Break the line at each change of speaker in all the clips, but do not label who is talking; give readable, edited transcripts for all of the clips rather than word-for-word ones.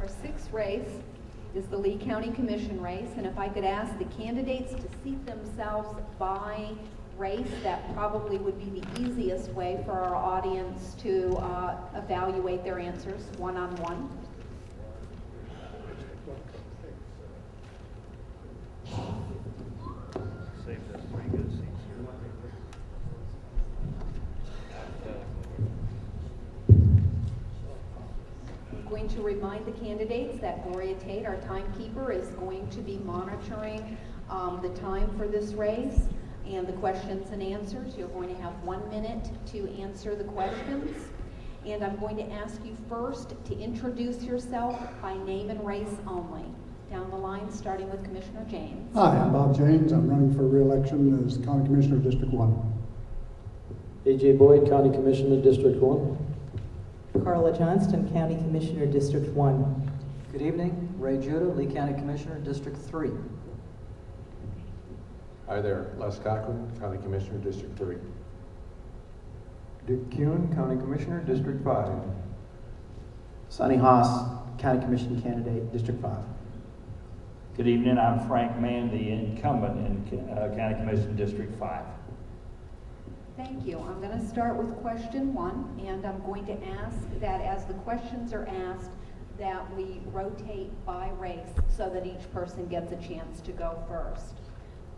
Our sixth race is the Lee County Commission race, and if I could ask the candidates to seat themselves by race, that probably would be the easiest way for our audience to evaluate their answers one-on-one.
Saved us pretty good seats
I'm going to remind the candidates that Gloria Tate, our timekeeper, is going to be monitoring the time for this race and the questions and answers. You're going to have 1 minute to answer the questions. And I'm going to ask you first to introduce yourself by name and race only. Down the line, starting with Commissioner James.
Hi, I'm Bob James. I'm running for re-election as County Commissioner, District 1.
A.J. Boyd, County Commissioner, District 1.
Carla Johnston, County Commissioner, District 1.
Good evening. Ray Judah, Lee County Commissioner, District 3.
Hi there, Les Cochran, County Commissioner, District 3.
Dick Kuhn, County Commissioner, District 5.
Sonny Haas, County Commission candidate, District 5.
Good evening, I'm Frank Mann, the incumbent in County Commission District 5.
Thank you. I'm going to start with question 1, and I'm going to ask that as the questions are asked, that we rotate by race so that each person gets a chance to go first.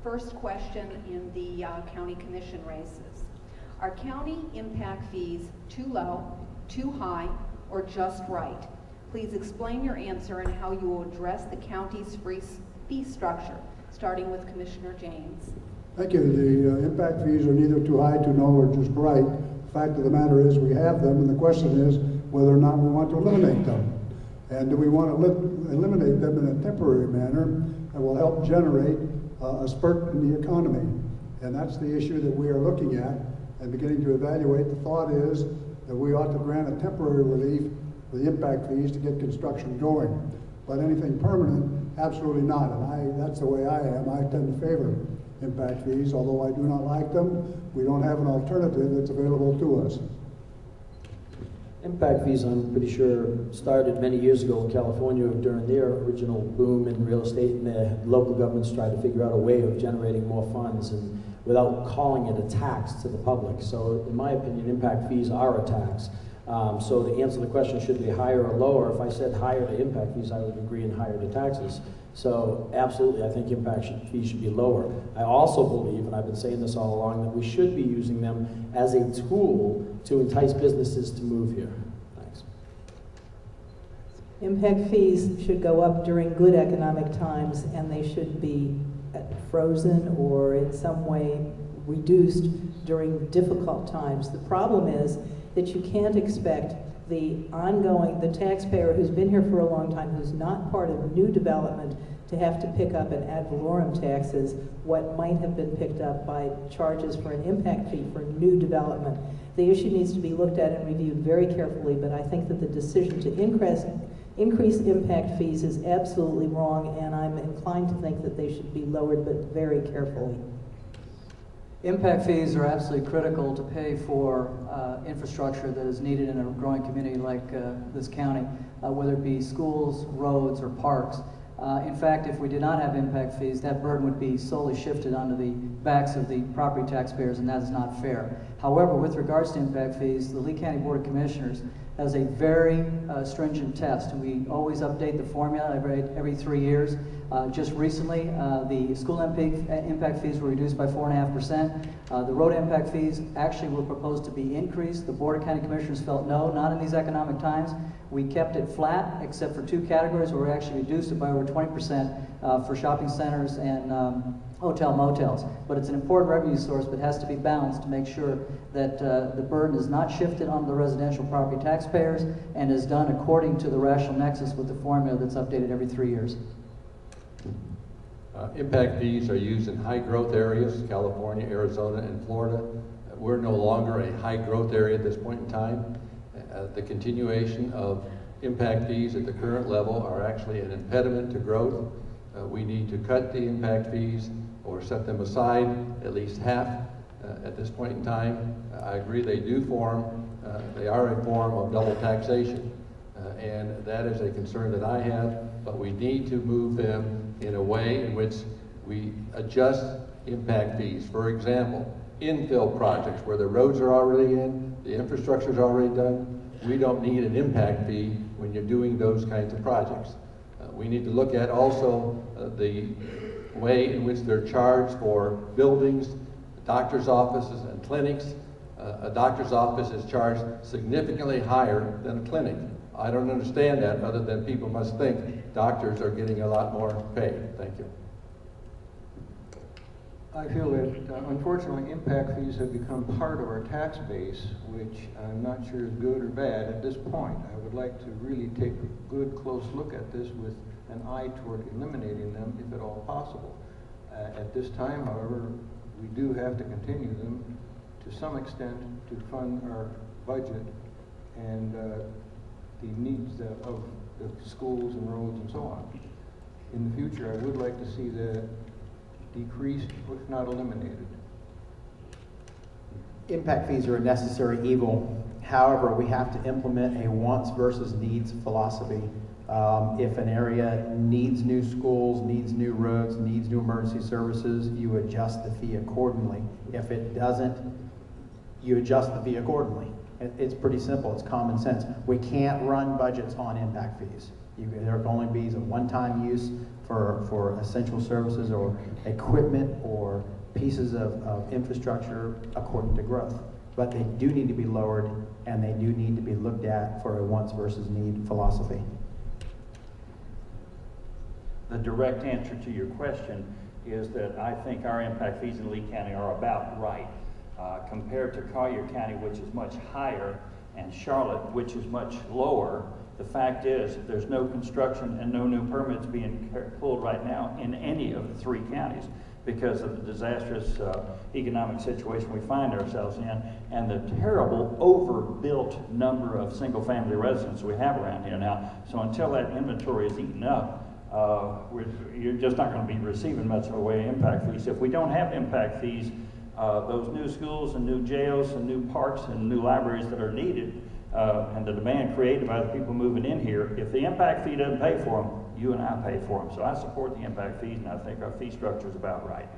First question in the county commission races. Are county impact fees too low, too high, or just right? Please explain your answer and how you will address the county's fee structure, starting with Commissioner James.
Thank you. The impact fees are neither too high, too low, or just right. The fact of the matter is we have them, and the question is whether or not we want to eliminate them. And do we want to eliminate them in a temporary manner that will help generate a spurt in the economy? And that's the issue that we are looking at and beginning to evaluate. The thought is that we ought to grant a temporary relief for the impact fees to get construction going. But anything permanent, absolutely not. And that's the way I am. I tend to favor impact fees, although I do not like them. We don't have an alternative that's available to us.
Impact fees, I'm pretty sure, started many years ago in California during their original boom in real estate, and the local governments tried to figure out a way of generating more funds and without calling it a tax to the public. So in my opinion, impact fees are a tax. So to answer the question, should they higher or lower, if I said higher to impact fees, I would agree and higher to taxes. So absolutely, I think impact fees should be lower. I also believe, and I've been saying this all along, that we should be using them as a tool to entice businesses to move here. Thanks.
Impact fees should go up during good economic times, and they should be frozen or in some way reduced during difficult times. The problem is that you can't expect the taxpayer who's been here for a long time, who's not part of new development, to have to pick up in ad valorem taxes what might have been picked up by charges for an impact fee for new development. The issue needs to be looked at and reviewed very carefully, but I think that the decision to increase impact fees is absolutely wrong, and I'm inclined to think that they should be lowered, but very carefully.
Impact fees are absolutely critical to pay for infrastructure that is needed in a growing community like this county, whether it be schools, roads, or parks. In fact, if we did not have impact fees, that burden would be solely shifted onto the backs of the property taxpayers, and that is not fair. However, with regards to impact fees, the Lee County Board of Commissioners has a very stringent test. We always update the formula every 3 years. Just recently, the school impact fees were reduced by 4.5%. The road impact fees actually were proposed to be increased. The Board of County Commissioners felt no, not in these economic times. We kept it flat, except for 2 categories where we actually reduced it by over 20% for shopping centers and hotel motels. But it's an important revenue source, but has to be balanced to make sure that the burden is not shifted on the residential property taxpayers and is done according to the rational nexus with the formula that's updated every 3 years.
Impact fees are used in high growth areas, California, Arizona, and Florida. We're no longer a high growth area at this point in time. The continuation of impact fees at the current level are actually an impediment to growth. We need to cut the impact fees or set them aside, at least half at this point in time. I agree they are a form of double taxation. and that is a concern that I have, but we need to move them in a way in which we adjust impact fees. For example, infill projects where the roads are already in, the infrastructure is already done. We don't need an impact fee when you're doing those kinds of projects. We need to look at also the way in which they're charged for buildings, doctor's offices, and clinics. A doctor's office is charged significantly higher than a clinic. I don't understand that, other than people must think doctors are getting a lot more pay. Thank you.
I feel that unfortunately impact fees have become part of our tax base, which I'm not sure is good or bad at this point. I would like to really take a good close look at this with an eye toward eliminating them if at all possible. At this time, however, we do have to continue them to some extent to fund our budget and the needs of the schools and roads and so on. In the future, I would like to see that decreased, if not eliminated.
Impact fees are a necessary evil. However, we have to implement a wants versus needs philosophy. If an area needs new schools, needs new roads, needs new emergency services, you adjust the fee accordingly. If it doesn't, you adjust the fee accordingly. It's pretty simple. It's common sense. We can't run budgets on impact fees. There can only be a one-time use for essential services or equipment or pieces of infrastructure according to growth. But they do need to be lowered, and they do need to be looked at for a wants versus need philosophy.
The direct answer to your question is that I think our impact fees in Lee County are about right. Compared to Collier County, which is much higher, and Charlotte, which is much lower, the fact is there's no construction and no new permits being pulled right now in any of the three counties because of the disastrous economic situation we find ourselves in and the terrible overbuilt number of single-family residences we have around here now. So until that inventory is eaten up, you're just not going to be receiving much of the way of impact fees. If we don't have impact fees, those new schools and new jails and new parks and new libraries that are needed and the demand created by the people moving in here, if the impact fee doesn't pay for them, you and I pay for them. So I support the impact fees, and I think our fee structure is about right.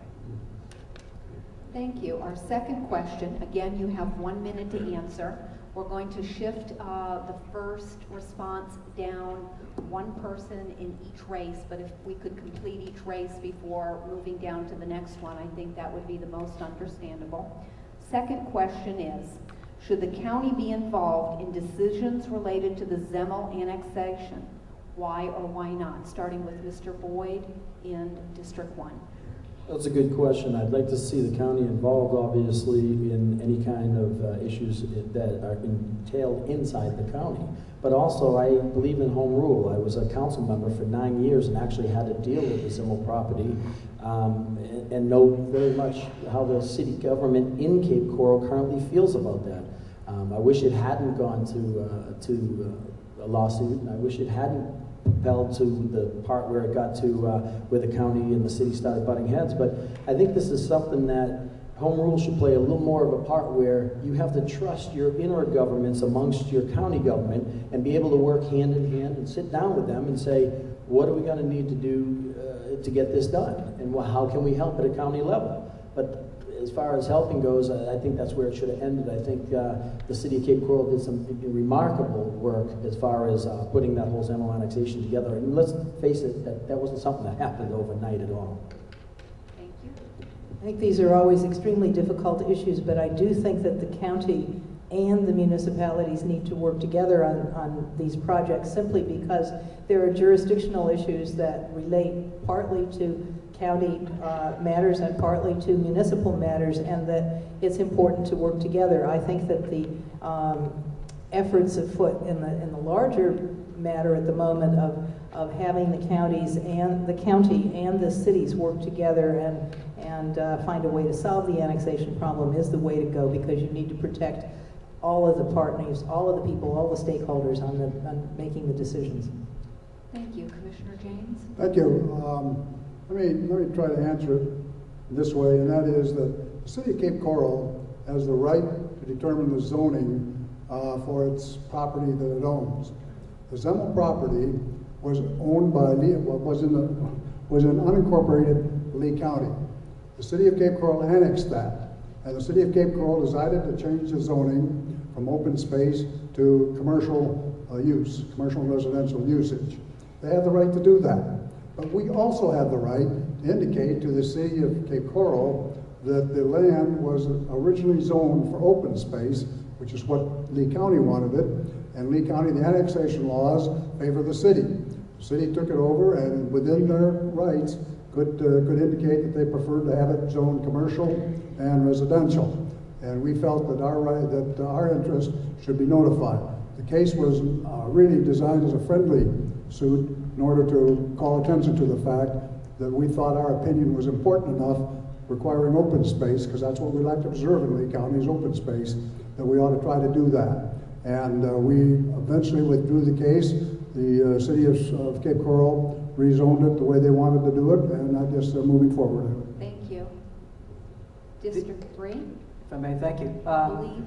Thank you. Our second question, again, you have 1 minute to answer. We're going to shift the first response down one person in each race, but if we could complete each race before moving down to the next one, I think that would be the most understandable. Second question is, should the county be involved in decisions related to the Zemel annexation? Why or why not? Starting with Mr. Boyd in District 1.
That's a good question. I'd like to see the county involved, obviously, in any kind of issues that are entailed inside the county. But also, I believe in home rule. I was a council member for 9 years and actually had to deal with the Zimmel property and know very much how the city government in Cape Coral currently feels about that. I wish it hadn't gone to a lawsuit, and I wish it hadn't propelled to the part where it got to where the county and the city started butting heads. But I think this is something that home rule should play a little more of a part, where you have to trust your intergovernments amongst your county government and be able to work hand in hand and sit down with them and say, what are we going to need to do to get this done, and how can we help at a county level? But as far as helping goes, I think that's where it should have ended. I think the city of Cape Coral did some remarkable work as far as putting that whole Zemel annexation together. And let's face it, that wasn't something that happened overnight at all.
Thank you.
I think these are always extremely difficult issues, but I do think that the county and the municipalities need to work together on these projects, simply because there are jurisdictional issues that relate partly to county matters and partly to municipal matters, and that it's important to work together. I think that the efforts afoot in the larger matter at the moment of having the counties and the county and the cities work together and find a way to solve the annexation problem is the way to go, because you need to protect all of the partners, all of the people, all the stakeholders on making the decisions.
Thank you. Commissioner James?
Thank you. Let me try to answer it this way, and that is that the city of Cape Coral has the right to determine the zoning for its property that it owns. The Zemmel property was owned by Lee, was in unincorporated Lee County. The city of Cape Coral annexed that, and the city of Cape Coral decided to change the zoning from open space to commercial use, commercial and residential usage. They have the right to do that. But we also have the right to indicate to the city of Cape Coral that the land was originally zoned for open space, which is what Lee County wanted it, and Lee County, the annexation laws favor the city. The city took it over and within their rights could indicate that they preferred to have it zoned commercial and residential. And we felt that our interest should be notified. The case was really designed as a friendly suit in order to call attention to the fact that we thought our opinion was important enough requiring open space, because that's what we like to preserve in Lee County is open space, that we ought to try to do that. And we eventually withdrew the case. The city of Cape Coral rezoned it the way they wanted to do it, and I guess they're moving forward.
Thank you. District 3,
If I may, thank you.
I believe.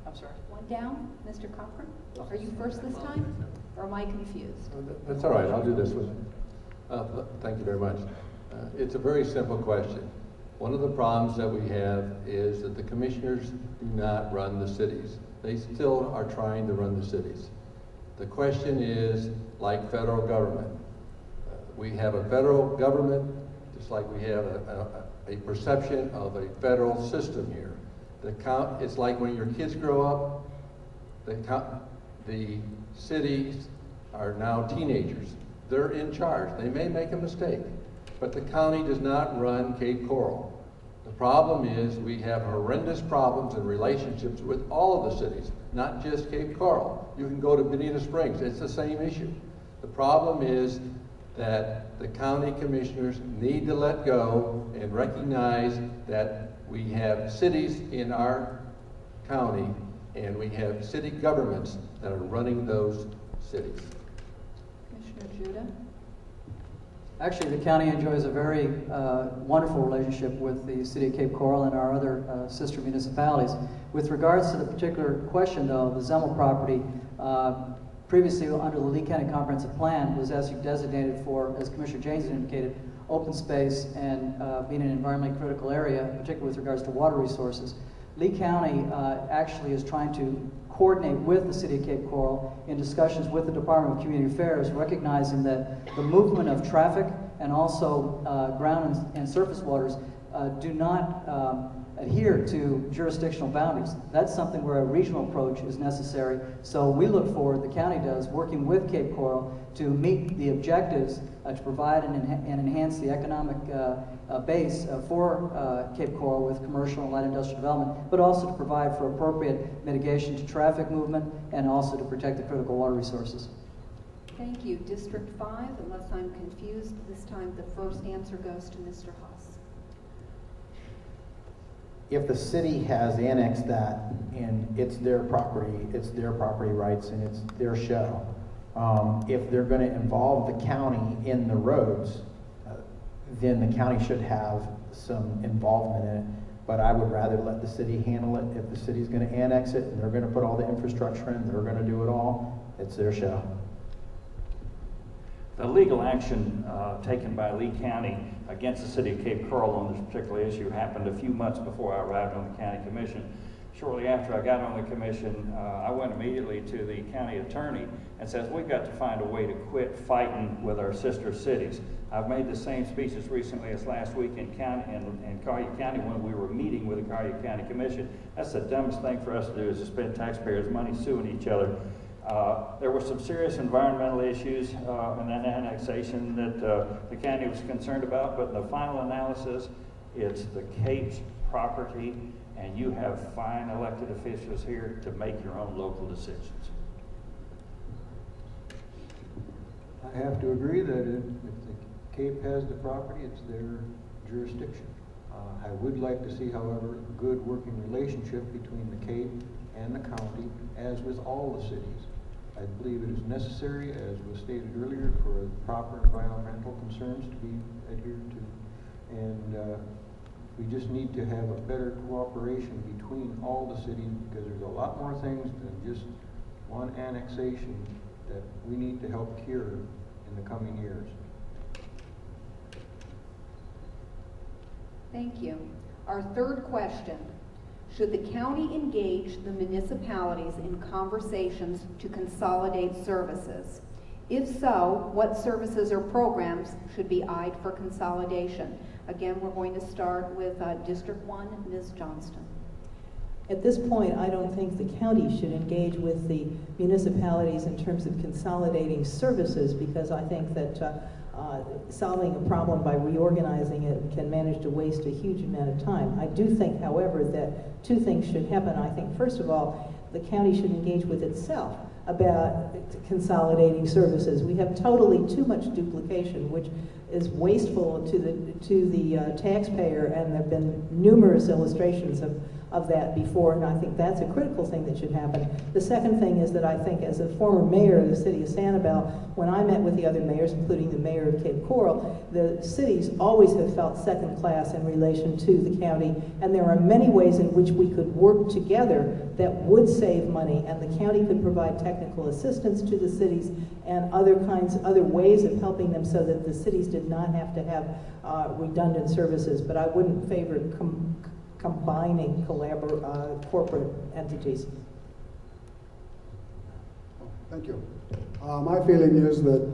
I'm sorry.
One down, Mr. Cochran. Are you first this time, or am I confused?
That's all right, I'll do this one. Thank you very much. It's a very simple question. One of the problems that we have is that the commissioners do not run the cities. They still are trying to run the cities. The question is, like federal government, we have a federal government, just like we have a perception of a federal system here. It's like when your kids grow up, the cities are now teenagers. They're in charge. They may make a mistake, but the county does not run Cape Coral. The problem is we have horrendous problems in relationships with all of the cities, not just Cape Coral. You can go to Bonita Springs, it's the same issue. The problem is that the county commissioners need to let go and recognize that we have cities in our county and we have city governments that are running those cities.
Commissioner Judah?
Actually, the county enjoys a very wonderful relationship with the city of Cape Coral and our other sister municipalities. With regards to the particular question, though, the Zemmel property, previously under the Lee County Comprehensive Plan was as you designated for, as Commissioner James indicated, open space and being an environmentally critical area, particularly with regards to water resources. Lee County actually is trying to coordinate with the City of Cape Coral in discussions with the Department of Community Affairs, recognizing that the movement of traffic and also ground and surface waters do not adhere to jurisdictional boundaries. That's something where a regional approach is necessary. So we look forward, the county does, working with Cape Coral to meet the objectives to provide and enhance the economic base for Cape Coral with commercial and light industrial development, but also to provide for appropriate mitigation to traffic movement and also to protect the critical water resources.
Thank you. District 5, unless I'm confused, this time the first answer goes to Mr. Haas.
If the city has annexed that and it's their property rights and it's their show, if they're going to involve the county in the roads, then the county should have some involvement in it. But I would rather let the city handle it. If the city's going to annex it and they're going to put all the infrastructure in, they're going to do it all, it's their show.
The legal action taken by Lee County against the city of Cape Coral on this particular issue happened a few months before I arrived on the county commission. Shortly after I got on the commission, I went immediately to the county attorney and says, we've got to find a way to quit fighting with our sister cities. I've made the same speech as recently as last week in Collier County when we were meeting with the Collier County Commission. That's the dumbest thing for us to do, is to spend taxpayers' money suing each other. There were some serious environmental issues in that annexation that the county was concerned about, but in the final analysis, it's the Cape's property, and you have fine elected officials here to make your own local decisions.
I have to agree that if the Cape has the property, it's their jurisdiction. I would like to see, however, a good working relationship between the Cape and the county, as with all the cities. I believe it is necessary, as was stated earlier, for proper environmental concerns to be adhered to. And we just need to have a better cooperation between all the cities, because there's a lot more things than just one annexation that we need to help cure in the coming years.
Thank you. Our third question. Should the county engage the municipalities in conversations to consolidate services? If so, what services or programs should be eyed for consolidation? Again, we're going to start with District 1, Ms. Johnston.
At this point, I don't think the county should engage with the municipalities in terms of consolidating services, because I think that solving a problem by reorganizing it can manage to waste a huge amount of time. I do think, however, that two things should happen. I think, first of all, the county should engage with itself about consolidating services. We have totally too much duplication, which is wasteful to the taxpayer, and there have been numerous illustrations of that before, and I think that's a critical thing that should happen. The second thing is that I think, as a former mayor of the city of Sanibel, when I met with the other mayors, including the mayor of Cape Coral, the cities always have felt second class in relation to the county, and there are many ways in which we could work together that would save money, and the county could provide technical assistance to the cities and other ways of helping them so that the cities did not have to have redundant services. But I wouldn't favor combining corporate entities.
Thank you. My feeling is that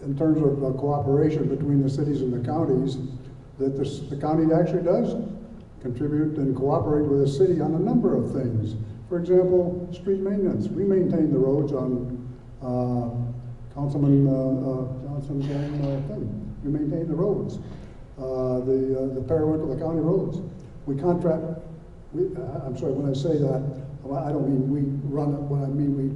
in terms of cooperation between the cities and the counties, that the county actually does contribute and cooperate with the city on a number of things. For example, street maintenance. We maintain the roads on Councilman Johnson's thing. We maintain the roads. The perimeter of the county roads. We contract, I'm sorry, when I say that, I don't mean we run it, what I mean we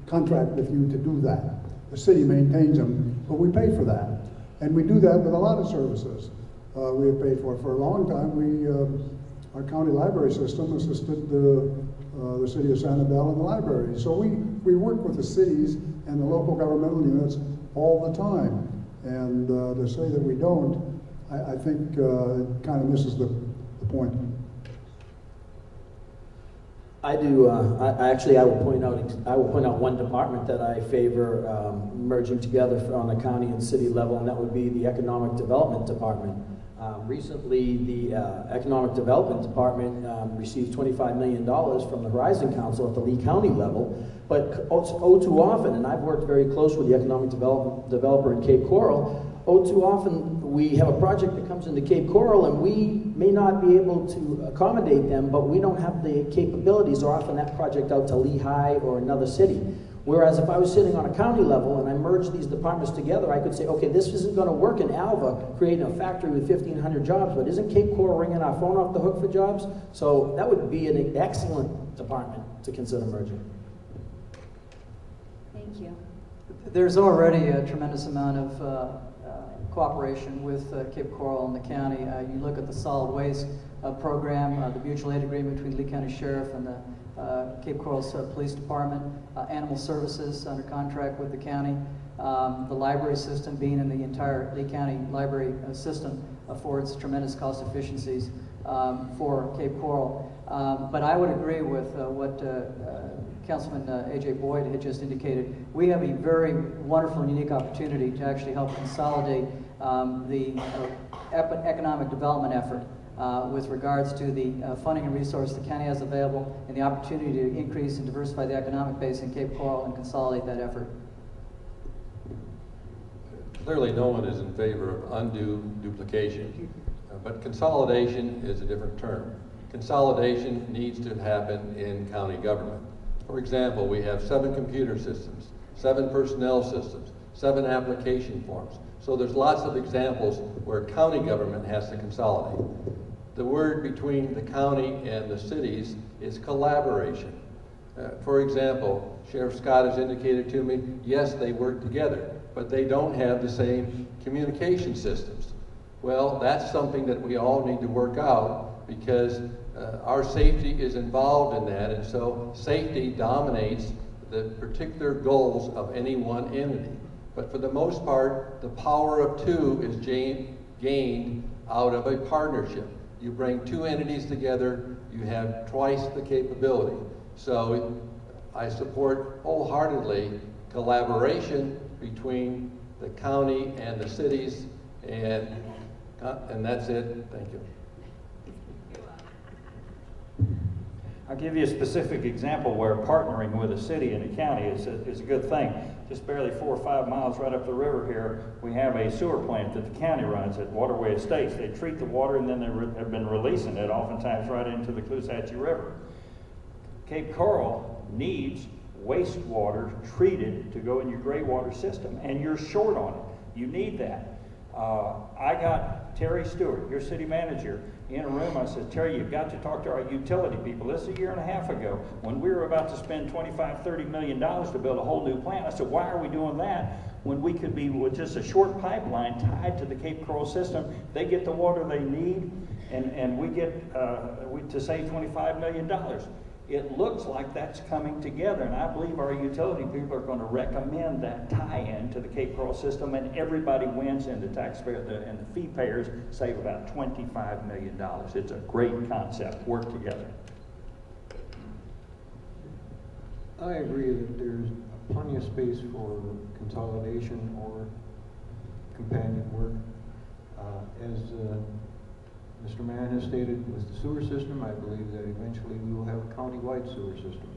contract with you to do that. The city maintains them, but we pay for that. And we do that with a lot of services. We have paid for a long time. Our county library system assisted the city of Sanibel and the library. So we work with the cities and the local governmental units all the time. And to say that we don't, I think it kind of misses the point.
I do. I will point out one department that I favor merging together on the county and city level, and that would be the Economic Development Department. Recently, the Economic Development Department received $25 million from the Horizon Council at the Lee County level, but too often, and I've worked very close with the economic developer in Cape Coral, too often we have a project that comes into Cape Coral and we may not be able to accommodate them, but we don't have the capabilities, or often that project out to Lehigh or another city. Whereas if I was sitting on a county level and I merged these departments together, I could say, okay, this isn't going to work in Alva, creating a factory with 1,500 jobs, but isn't Cape Coral ringing our phone off the hook for jobs? So that would be an excellent department to consider merging.
Thank you.
There's already a tremendous amount of cooperation with Cape Coral and the county. You look at the solid waste program, the mutual aid agreement between Lee County Sheriff and the Cape Coral's Police Department, Animal Services under contract with the county, the library system being in the entire Lee County library system affords tremendous cost efficiencies for Cape Coral. But I would agree with what Councilman A.J. Boyd had just indicated. We have a very wonderful and unique opportunity to actually help consolidate the economic development effort with regards to the funding and resources the county has available and the opportunity to increase and diversify the economic base in Cape Coral and consolidate that effort.
Clearly, no one is in favor of undue duplication, but consolidation is a different term. Consolidation needs to happen in county government. For example, we have 7 computer systems, 7 personnel systems, 7 application forms. So there's lots of examples where county government has to consolidate. The word between the county and the cities is collaboration. For example, Sheriff Scott has indicated to me, yes, they work together, but they don't have the same communication systems. Well, that's something that we all need to work out, because our safety is involved in that, and so safety dominates the particular goals of any one entity. But for the most part, the power of 2 is gained out of a partnership. You bring 2 entities together, you have twice the capability. So I support wholeheartedly collaboration between the county and the cities, and that's it. Thank you.
I'll give you a specific example where partnering with a city and a county is a good thing. Just barely 4 or 5 miles right up the river here, we have a sewer plant that the county runs at Waterway Estates. They treat the water and then they have been releasing it oftentimes right into the Clusatchie River. Cape Coral needs wastewater treated to go in your gray water system, and you're short on it. You need that. I got Terry Stewart, your city manager, in a room. I said, Terry, you've got to talk to our utility people. This is 1.5 years ago when we were about to spend $25–30 million to build a whole new plant. I said, why are we doing that when we could be with just a short pipeline tied to the Cape Coral system? They get the water they need, and we get to save $25 million. It looks like that's coming together, and I believe our utility people are going to recommend that tie-in to the Cape Coral system, and everybody wins, and the taxpayer and the fee payers save about $25 million. It's a great concept. Work together.
I agree that there's plenty of space for consolidation or companion work. As Mr. Mann has stated, with the sewer system, I believe that eventually we will have a county-wide sewer system.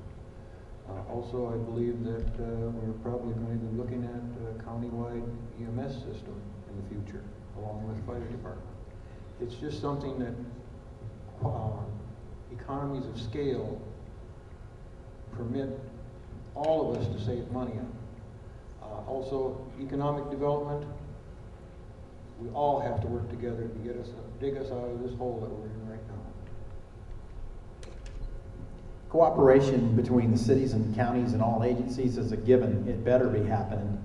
Also, I believe that we're probably going to be looking at a county-wide EMS system in the future, along with the fire department. It's just something that economies of scale permit all of us to save money on. Also, economic development, we all have to work together to dig us out of this hole that we're in right now.
Cooperation between the cities and counties and all agencies is a given. It better be happening,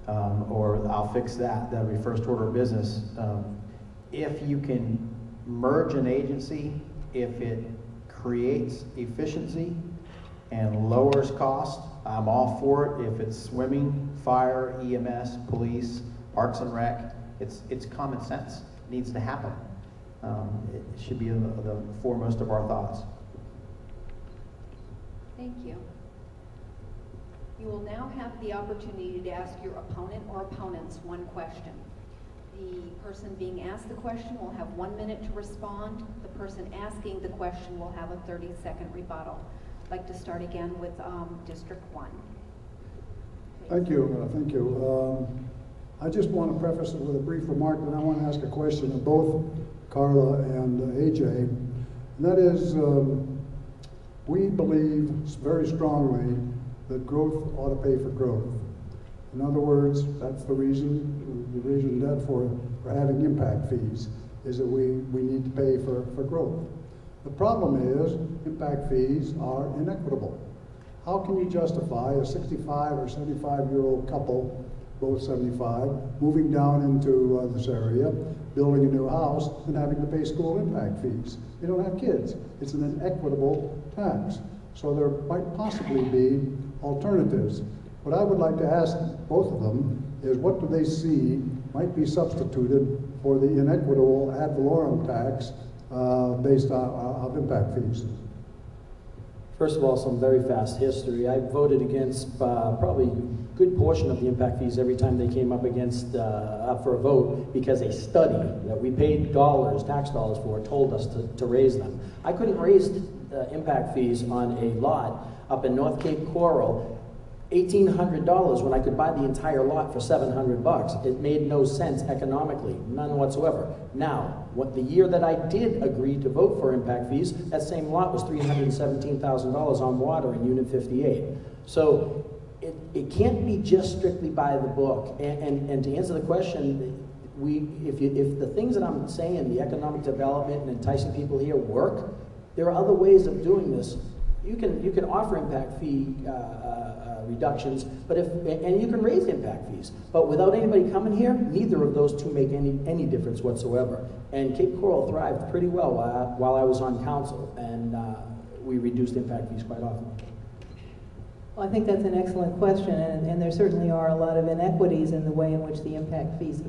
or I'll fix that. That'll be first order of business. If you can merge an agency, if it creates efficiency and lowers cost, I'm all for it. If it's swimming, fire, EMS, police, Parks and Rec, it's common sense. It needs to happen. It should be the foremost of our thoughts.
Thank you. You will now have the opportunity to ask your opponent or opponents one question. The person being asked the question will have 1 minute to respond. The person asking the question will have a 30-second rebuttal. I'd like to start again with District 1.
Thank you. Thank you. I just want to preface it with a brief remark, but I want to ask a question of both Carla and AJ. And that is, we believe very strongly that growth ought to pay for growth. In other words, that's the reason that for having impact fees is that we need to pay for growth. The problem is impact fees are inequitable. How can you justify a 65 or 75-year-old couple, both 75, moving down into this area, building a new house, and having to pay school impact fees? They don't have kids. It's an inequitable tax. So there might possibly be alternatives. What I would like to ask both of them is what do they see might be substituted for the inequitable ad valorem tax based on impact fees?
First of all, some very fast history. I voted against probably a good portion of the impact fees every time they came up for a vote because a study that we paid tax dollars for, told us to raise them. I couldn't raise impact fees on a lot up in North Cape Coral $1,800 when I could buy the entire lot for $700. It made no sense economically, none whatsoever. Now, the year that I did agree to vote for impact fees, that same lot was $317,000 on water in Unit 58. So it can't be just strictly by the book. And to answer the question, if the things that I'm saying, the economic development and enticing people here work, there are other ways of doing this. You can offer impact fee reductions, and you can raise impact fees. But without anybody coming here, neither of those two make any difference whatsoever. And Cape Coral thrived pretty well while I was on council, and we reduced impact fees quite often.
Well, I think that's an excellent question, and there certainly are a lot of inequities in the way in which the impact fees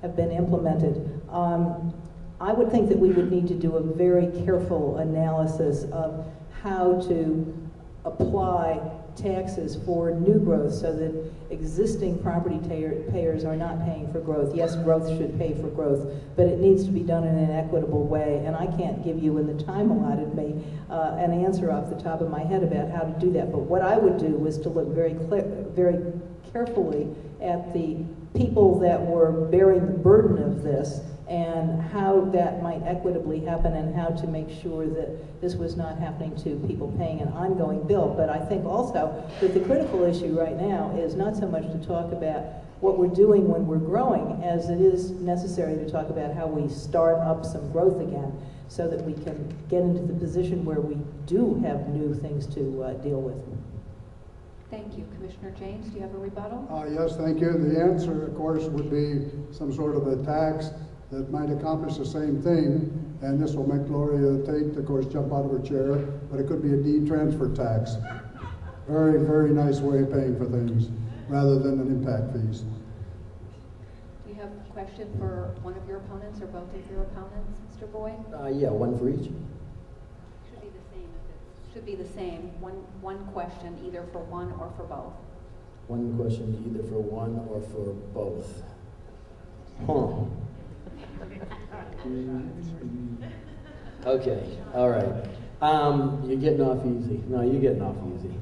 have been implemented. I would think that we would need to do a very careful analysis of how to apply taxes for new growth so that existing property payers are not paying for growth. Yes, growth should pay for growth, but it needs to be done in an equitable way, and I can't give you, in the time allotted me, an answer off the top of my head about how to do that. But what I would do was to look very carefully at the people that were bearing the burden of this and how that might equitably happen, and how to make sure that this was not happening to people paying an ongoing bill. But I think also that the critical issue right now is not so much to talk about what we're doing when we're growing, as it is necessary to talk about how we start up some growth again, so that we can get into the position where we do have new things to deal with.
Thank you. Commissioner James, do you have a rebuttal?
Yes, thank you. The answer, of course, would be some sort of a tax that might accomplish the same thing, and this will make Gloria Tate, of course, jump out of her chair, but it could be a deed transfer tax. Very, very nice way of paying for things, rather than an impact fees.
Do you have a question for one of your opponents or both of your opponents, Mr. Boyd?
Yeah, one for each.
Should be the same. Should be the same. One question, either for one or for both.
One question either for one or for both. Huh. Okay, all right. You're getting off easy. No, you're getting off easy.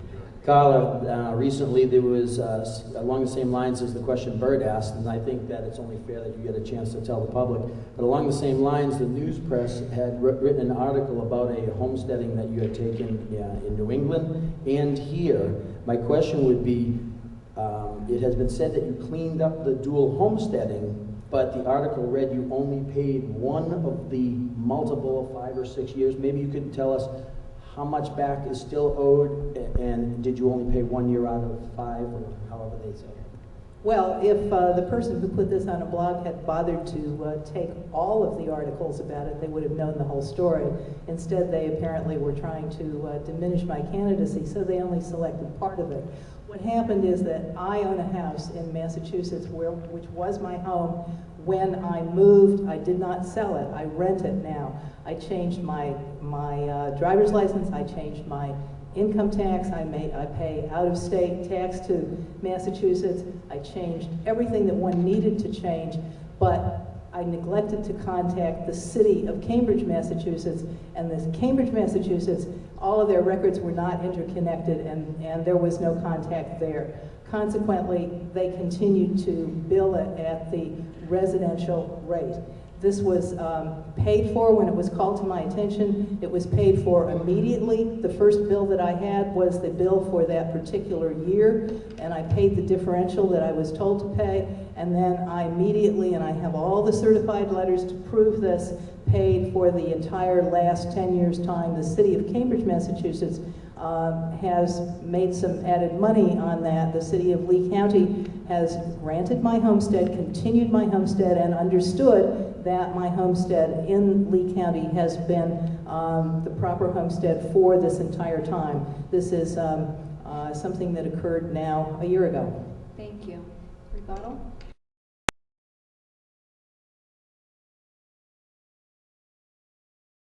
Carla, recently there was, along the same lines as the question Bert asked, and I think that it's only fair that you get a chance to tell the public, but along the same lines, the news press had written an article about a homesteading that you had taken in New England and here. My question would be, it has been said that you cleaned up the dual homesteading, but the article read you only paid one of the multiple of 5 or 6 years. Maybe you could tell us how much back is still owed, and did you only pay 1 year out of 5, or however they say it?
Well, if the person who put this on a blog had bothered to take all of the articles about it, they would have known the whole story. Instead, they apparently were trying to diminish my candidacy, so they only selected part of it. What happened is that I own a house in Massachusetts, which was my home. When I moved, I did not sell it. I rent it now. I changed my driver's license. I changed my income tax. I pay out-of-state tax to Massachusetts. I changed everything that one needed to change, but I neglected to contact the city of Cambridge, Massachusetts, and this Cambridge, Massachusetts, all of their records were not interconnected, and there was no contact there. Consequently, they continued to bill it at the residential rate. This was paid for when it was called to my attention. It was paid for immediately. The first bill that I had was the bill for that particular year, and I paid the differential that I was told to pay, and then I immediately, and I have all the certified letters to prove this, paid for the entire last 10 years' time. The city of Cambridge, Massachusetts has made some added money on that. The city of Lee County has granted my homestead, continued my homestead, and understood that my homestead in Lee County has been the proper homestead for this entire time. This is something that occurred now a year ago.
Thank you. Rebuttal?